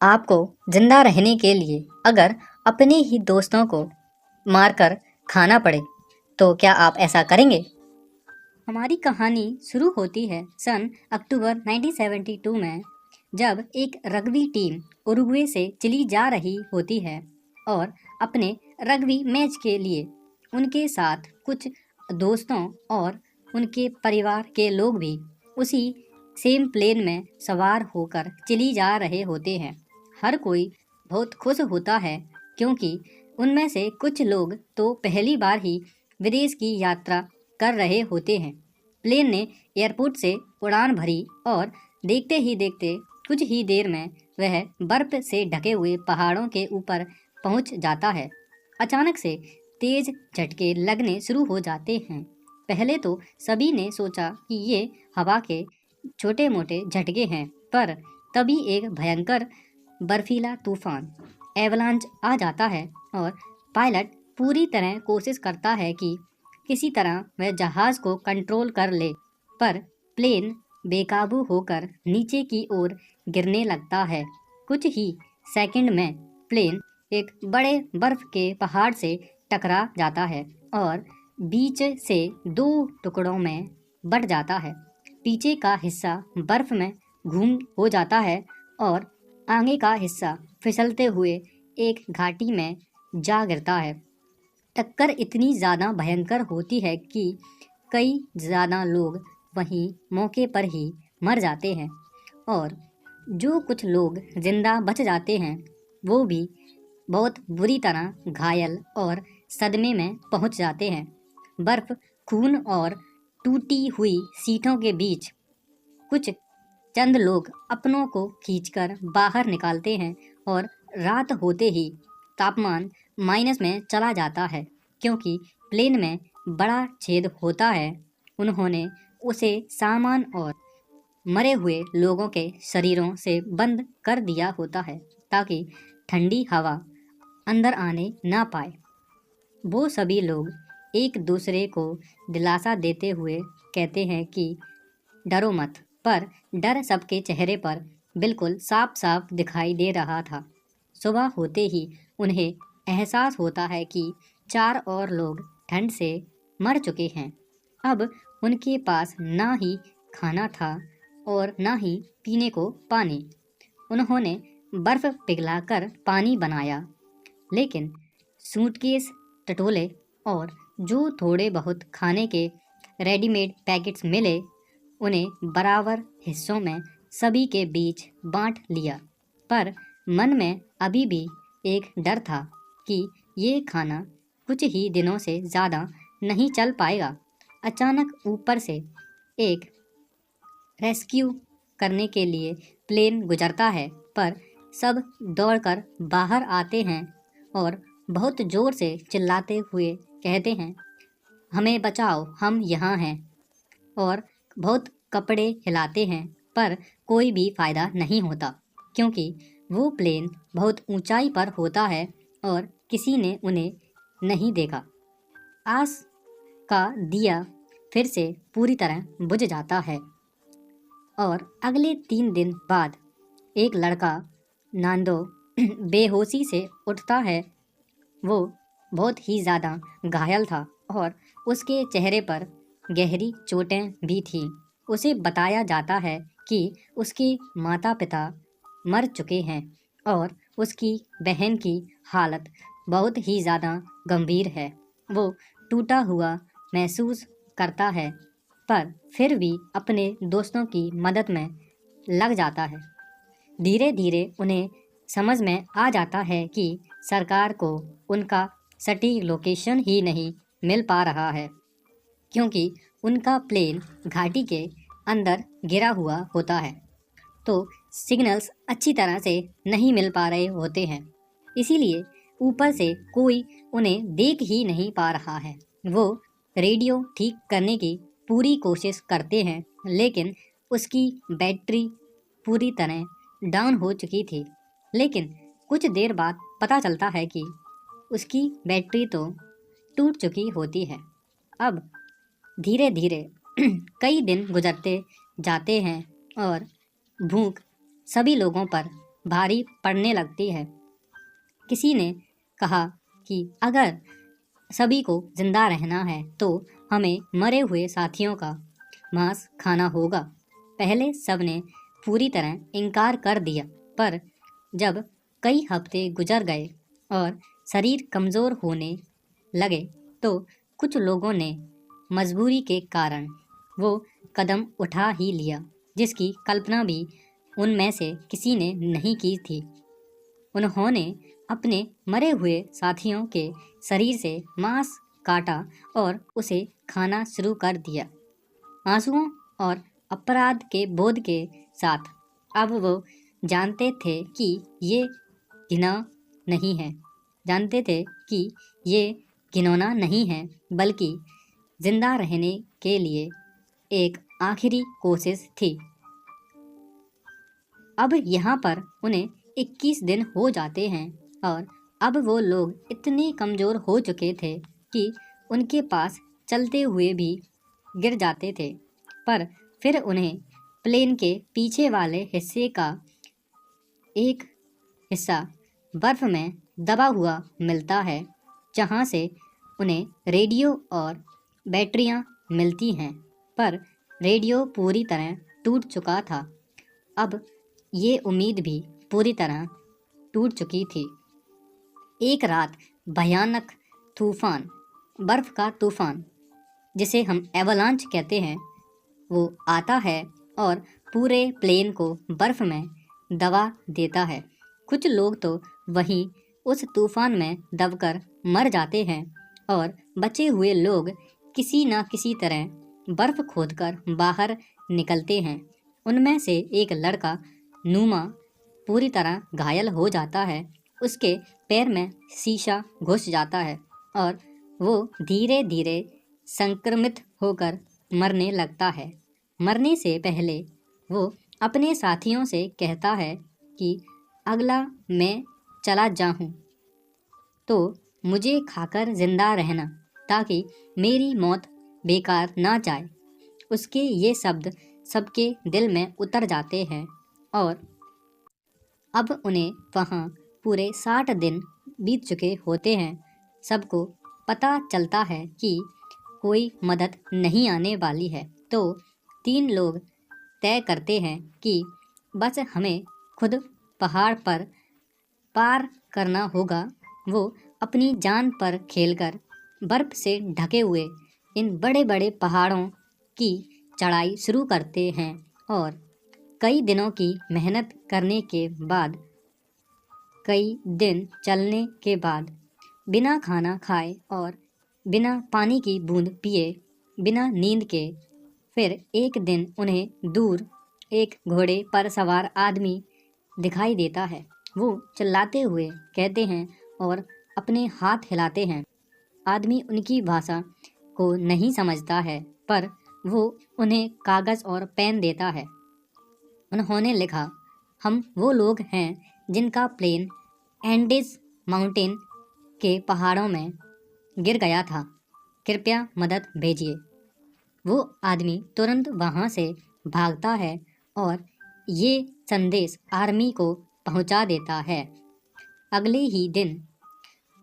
आपको जिंदा रहने के लिए अगर अपने ही दोस्तों को मारकर खाना पड़े तो क्या आप ऐसा करेंगे? हमारी कहानी शुरू होती है सन अक्टूबर 1972 में, जब एक रग्बी टीम उरुग्वे से चिली जा रही होती है और अपने रग्बी मैच के लिए उनके साथ कुछ दोस्तों और उनके परिवार के लोग भी उसी सेम प्लेन में सवार होकर चिली जा रहे होते हैं। हर कोई बहुत खुश होता है क्योंकि उनमें से कुछ लोग तो पहली बार ही विदेश की यात्रा कर रहे होते हैं। प्लेन ने एयरपोर्ट से उड़ान भरी और देखते ही देखते कुछ ही देर में वह बर्फ से ढके हुए पहाड़ों के ऊपर पहुंच जाता है। अचानक से तेज झटके लगने शुरू हो जाते हैं। पहले तो सभी ने सोचा कि ये हवा के छोटे मोटे झटके हैं, पर तभी एक भयंकर बर्फीला तूफान एवलांच आ जाता है और पायलट पूरी तरह कोशिश करता है कि किसी तरह वह जहाज़ को कंट्रोल कर ले, पर प्लेन बेकाबू होकर नीचे की ओर गिरने लगता है। कुछ ही सेकंड में प्लेन एक बड़े बर्फ के पहाड़ से टकरा जाता है और बीच से दो टुकड़ों में बट जाता है। पीछे का हिस्सा बर्फ में घूम हो जाता है और आगे का हिस्सा फिसलते हुए एक घाटी में जा गिरता है। टक्कर इतनी ज़्यादा भयंकर होती है कि कई ज़्यादा लोग वहीं मौके पर ही मर जाते हैं और जो कुछ लोग जिंदा बच जाते हैं वो भी बहुत बुरी तरह घायल और सदमे में पहुंच जाते हैं। बर्फ, खून और टूटी हुई सीटों के बीच कुछ चंद लोग अपनों को खींचकर बाहर निकालते हैं और रात होते ही तापमान माइनस में चला जाता है। क्योंकि प्लेन में बड़ा छेद होता है, उन्होंने उसे सामान और मरे हुए लोगों के शरीरों से बंद कर दिया होता है ताकि ठंडी हवा अंदर आने ना पाए। वो सभी लोग एक दूसरे को दिलासा देते हुए कहते हैं कि डरो मत, पर डर सबके चेहरे पर बिल्कुल साफ साफ दिखाई दे रहा था। सुबह होते ही उन्हें एहसास होता है कि 4 और लोग ठंड से मर चुके हैं। अब उनके पास ना ही खाना था और ना ही पीने को पानी। उन्होंने बर्फ पिघलाकर पानी बनाया, लेकिन सूटकेस, टटोले और जो थोड़े बहुत खाने के रेडीमेड पैकेट्स मिले उन्हें बराबर हिस्सों में सभी के बीच बांट लिया। पर मन में अभी भी एक डर था कि ये खाना कुछ ही दिनों से ज़्यादा नहीं चल पाएगा। अचानक ऊपर से एक रेस्क्यू करने के लिए प्लेन गुजरता है, पर सब दौड़कर बाहर आते हैं और बहुत ज़ोर से चिल्लाते हुए कहते हैं, हमें बचाओ, हम यहाँ हैं। और बहुत कपड़े हिलाते हैं, पर कोई भी फ़ायदा नहीं होता क्योंकि वो प्लेन बहुत ऊंचाई पर होता है और किसी ने उन्हें नहीं देखा। आस का दिया फिर से पूरी तरह बुझ जाता है और अगले 3 दिन बाद एक लड़का नांदो बेहोशी से उठता है। वो बहुत ही ज़्यादा घायल था और उसके चेहरे पर गहरी चोटें भी थीं। उसे बताया जाता है कि उसके माता पिता मर चुके हैं और उसकी बहन की हालत बहुत ही ज़्यादा गंभीर है। वो टूटा हुआ महसूस करता है, पर फिर भी अपने दोस्तों की मदद में लग जाता है। धीरे धीरे उन्हें समझ में आ जाता है कि सरकार को उनका सटीक लोकेशन ही नहीं मिल पा रहा है क्योंकि उनका प्लेन घाटी के अंदर गिरा हुआ होता है, तो सिग्नल्स अच्छी तरह से नहीं मिल पा रहे होते हैं। इसीलिए ऊपर से कोई उन्हें देख ही नहीं पा रहा है। वो रेडियो ठीक करने की पूरी कोशिश करते हैं, लेकिन उसकी बैटरी पूरी तरह डाउन हो चुकी थी। लेकिन कुछ देर बाद पता चलता है कि उसकी बैटरी तो टूट चुकी होती है। अब धीरे धीरे कई दिन गुजरते जाते हैं और भूख सभी लोगों पर भारी पड़ने लगती है। किसी ने कहा कि अगर सभी को जिंदा रहना है तो हमें मरे हुए साथियों का मांस खाना होगा। पहले सबने पूरी तरह इनकार कर दिया, पर जब कई हफ्ते गुजर गए और शरीर कमज़ोर होने लगे तो कुछ लोगों ने मजबूरी के कारण वो कदम उठा ही लिया जिसकी कल्पना भी उनमें से किसी ने नहीं की थी। उन्होंने अपने मरे हुए साथियों के शरीर से मांस काटा और उसे खाना शुरू कर दिया, आंसुओं और अपराध के बोध के साथ। अब वो जानते थे कि ये घिना नहीं है, जानते थे कि ये घिनौना नहीं है, बल्कि जिंदा रहने के लिए एक आखिरी कोशिश थी। अब यहाँ पर उन्हें 21 दिन हो जाते हैं और अब वो लोग इतने कमज़ोर हो चुके थे कि उनके पास चलते हुए भी गिर जाते थे। पर फिर उन्हें प्लेन के पीछे वाले हिस्से का एक हिस्सा बर्फ़ में दबा हुआ मिलता है, जहाँ से उन्हें रेडियो और बैटरियाँ मिलती हैं। पर रेडियो पूरी तरह टूट चुका था। अब ये उम्मीद भी पूरी तरह टूट चुकी थी। एक रात भयानक तूफान, बर्फ़ का तूफान जिसे हम एवलांच कहते हैं, वो आता है और पूरे प्लेन को बर्फ़ में दबा देता है। कुछ लोग तो वहीं उस तूफान में दबकर मर जाते हैं और बचे हुए लोग किसी न किसी तरह बर्फ़ खोदकर बाहर निकलते हैं। उनमें से एक लड़का नूमा पूरी तरह घायल हो जाता है। उसके पैर में शीशा घुस जाता है और वो धीरे धीरे संक्रमित होकर मरने लगता है। मरने से पहले वो अपने साथियों से कहता है कि अगला मैं चला जाऊं तो मुझे खाकर जिंदा रहना, ताकि मेरी मौत बेकार ना जाए। उसके ये शब्द सबके दिल में उतर जाते हैं और अब उन्हें वहाँ पूरे 60 दिन बीत चुके होते हैं। सबको पता चलता है कि कोई मदद नहीं आने वाली है, तो 3 लोग तय करते हैं कि बस हमें खुद पहाड़ पर पार करना होगा। वो अपनी जान पर खेलकर बर्फ़ से ढके हुए इन बड़े बड़े पहाड़ों की चढ़ाई शुरू करते हैं और कई दिनों की मेहनत करने के बाद, कई दिन चलने के बाद, बिना खाना खाए और बिना पानी की बूंद पिए, बिना नींद के, फिर एक दिन उन्हें दूर एक घोड़े पर सवार आदमी दिखाई देता है। वो चिल्लाते हुए कहते हैं और अपने हाथ हिलाते हैं। आदमी उनकी भाषा को नहीं समझता है, पर वो उन्हें कागज़ और पेन देता है। उन्होंने लिखा, हम वो लोग हैं जिनका प्लेन एंडीज माउंटेन के पहाड़ों में गिर गया था, कृपया मदद भेजिए। वो आदमी तुरंत वहाँ से भागता है और ये संदेश आर्मी को पहुँचा देता है। अगले ही दिन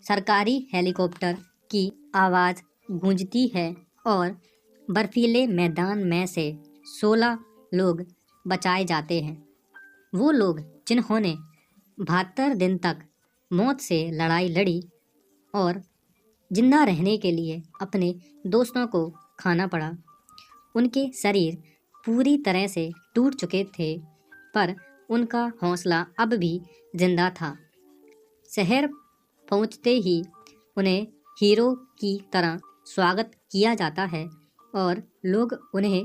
सरकारी हेलीकॉप्टर की आवाज़ गूंजती है और बर्फीले मैदान में से 16 लोग बचाए जाते हैं। वो लोग जिन्होंने 72 दिन तक मौत से लड़ाई लड़ी और जिंदा रहने के लिए अपने दोस्तों को खाना पड़ा। उनके शरीर पूरी तरह से टूट चुके थे, पर उनका हौसला अब भी जिंदा था। शहर पहुंचते ही उन्हें हीरो की तरह स्वागत किया जाता है और लोग उन्हें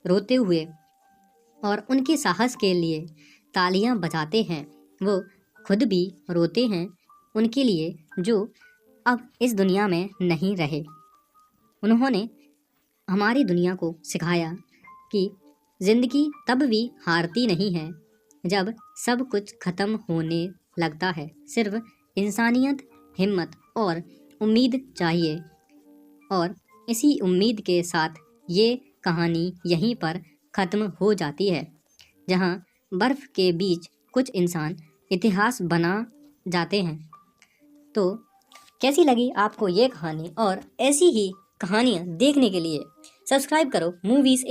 रोते हुए और उनके साहस के लिए तालियां बजाते हैं। वो खुद भी रोते हैं उनके लिए जो अब इस दुनिया में नहीं रहे। उन्होंने हमारी दुनिया को सिखाया कि ज़िंदगी तब भी हारती नहीं है जब सब कुछ ख़त्म होने लगता है। सिर्फ इंसानियत, हिम्मत और उम्मीद चाहिए। और इसी उम्मीद के साथ ये कहानी यहीं पर ख़त्म हो जाती है, जहाँ बर्फ़ के बीच कुछ इंसान इतिहास बना जाते हैं। तो कैसी लगी आपको ये कहानी, और ऐसी ही कहानियाँ देखने के लिए सब्सक्राइब करो मूवीज़